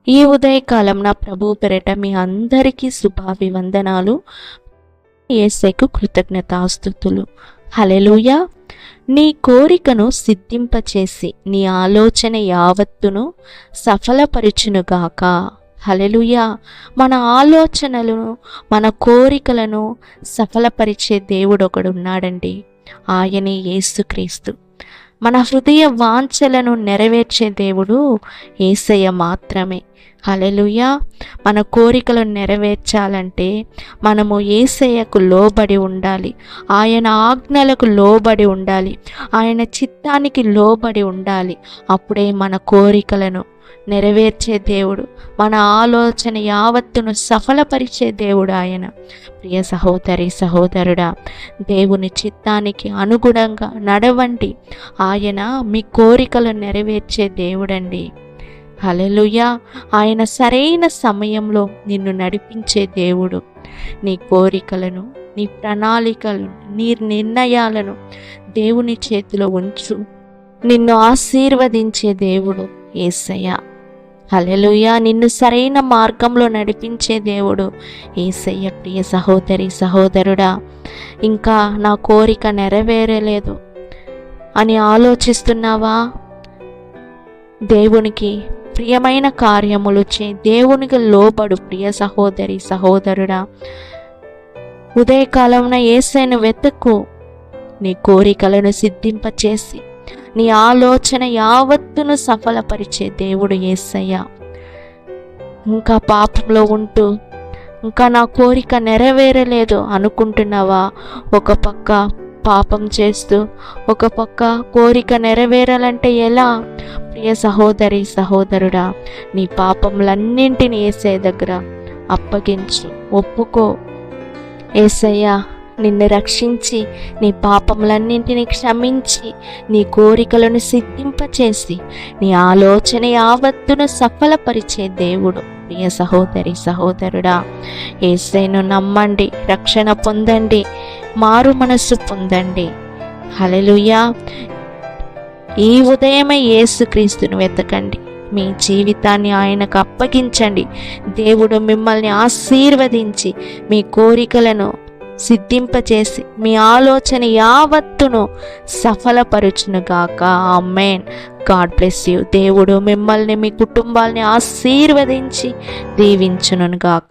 ఈ ఉదయకాలం నా ప్రభు పెరట మీ అందరికీ శుభాభివందనాలు. యేసయ్యకు కృతజ్ఞతాస్తుతులు. హల్లెలూయా. నీ కోరికను సిద్ధింపచేసి నీ ఆలోచన యావత్తును సఫలపరచునుగాక. హల్లెలూయా. మన ఆలోచనలను, మన కోరికలను సఫలపరిచే దేవుడు ఒకడు ఉన్నాడండి. ఆయనే యేసుక్రీస్తు. మన హృదయ వాంఛలను నెరవేర్చే దేవుడు యేసయ్య మాత్రమే. హల్లెలూయా. మన కోరికలను నెరవేర్చాలంటే మనము యేసయ్యకు లోబడి ఉండాలి. ఆయన ఆజ్ఞలకు లోబడి ఉండాలి. ఆయన చిత్తానికి లోబడి ఉండాలి. అప్పుడే మన కోరికలను నెరవేర్చే దేవుడు, మన ఆలోచన యావత్తును సఫలపరిచే దేవుడు ఆయన. ప్రియ సహోదరి సహోదరుడా, దేవుని చిత్తానికి అనుగుణంగా నడవండి. ఆయన మీ కోరికలను నెరవేర్చే దేవుడండి. హల్లెలూయా. ఆయన సరైన సమయంలో నిన్ను నడిపించే దేవుడు. నీ కోరికలను, నీ ప్రణాళికలను, నీ నిర్ణయాలను దేవుని చేతిలో ఉంచు. నిన్ను ఆశీర్వదించే దేవుడు యేసయ్య. హల్లెలూయా. నిన్ను సరైన మార్గంలో నడిపించే దేవుడు యేసయ్య. ప్రియ సహోదరి సహోదరుడా, ఇంకా నా కోరిక నెరవేరలేదు అని ఆలోచిస్తున్నావా? దేవునికి ప్రియమైన కార్యములు దేవునికి లోబడు. ప్రియ సహోదరి సహోదరుడా, ఉదయకాలంలో యేసయ్యను వెతుకు. నీ కోరికలను సిద్ధింపచేసి నీ ఆలోచన యావత్తును సఫలపరిచే దేవుడు యేసయ్య. ఇంకా పాపంలో ఉంటూ ఇంకా నా కోరిక నెరవేరలేదు అనుకుంటున్నావా? ఒక పక్క పాపం చేస్తూ ఒక పక్క కోరిక నెరవేరాలంటే ఎలా? ప్రియ సహోదరి సహోదరుడా, నీ పాపములన్నింటినీ యేసయ్య దగ్గర అప్పగించు, ఒప్పుకో. యేసయ్య నిన్ను రక్షించి నీ పాపములన్నింటినీ క్షమించి నీ కోరికలను సిద్ధింపచేసి నీ ఆలోచన యావత్తును సఫలపరిచే దేవుడు. ప్రియ సహోదరి సహోదరుడా, యేసయ్యను నమ్మండి, రక్షణ పొందండి, మారు మనస్సు పొందండి. హల్లెలూయా. ఈ ఉదయమే యేసుక్రీస్తును వెతకండి. మీ జీవితాన్ని ఆయనకు అప్పగించండి. దేవుడు మిమ్మల్ని ఆశీర్వదించి మీ కోరికలను సిద్ధింపచేసి మీ ఆలోచన యావత్తును సఫలపరచునుగాక. ఆమేన్. God bless you. దేవుడు మిమ్మల్ని, మీ కుటుంబాల్ని ఆశీర్వదించి దీవించునుగాక.